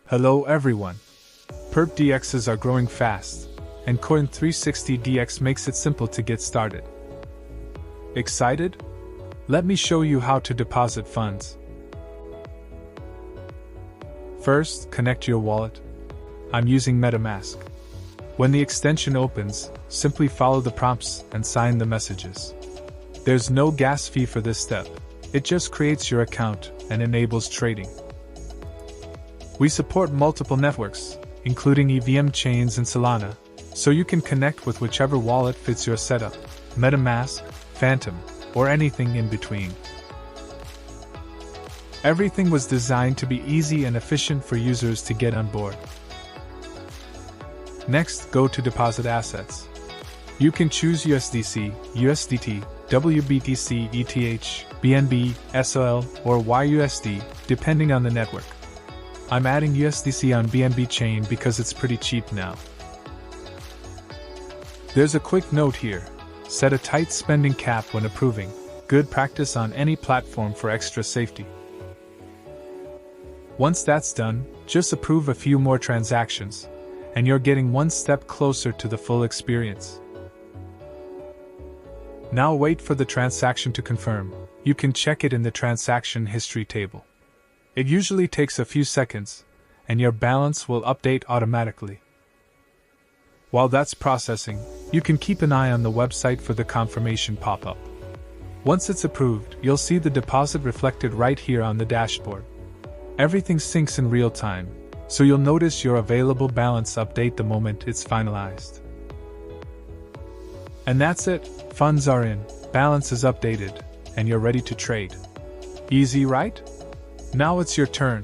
Hello everyone. Perp DEXs are growing fast, and COIN360 DEX makes it simple to get started. Excited? Let me show you how to deposit funds. First, connect your wallet. I'm using MetaMask. When the extension opens, simply follow the prompts and sign the messages. There's no gas fee for this step. It just creates your account and enables trading. We support multiple networks, including EVM chains and Solana, so you can connect with whichever wallet fits your setup, MetaMask, Phantom, or anything in between. Everything was designed to be easy and efficient for users to get on board. Next, go to Deposit Assets. You can choose USDC, USDT, WBTC, ETH, BNB, SOL, or YUSD, depending on the network. I'm adding USDC on BNB chain because it's pretty cheap now. There's a quick note here. Set a tight spending cap when approving. Good practice on any platform for extra safety. Once that's done, just approve a few more transactions, and you're getting one step closer to the full experience. Now wait for the transaction to confirm. You can check it in the transaction history table. It usually takes a few seconds, and your balance will update automatically. While that's processing, you can keep an eye on the website for the confirmation pop-up. Once it's approved, you'll see the deposit reflected right here on the dashboard. Everything syncs in real time, so you'll notice your available balance update the moment it's finalized. And that's it, funds are in, balance is updated, and you're ready to trade. Easy, right? Now it's your turn.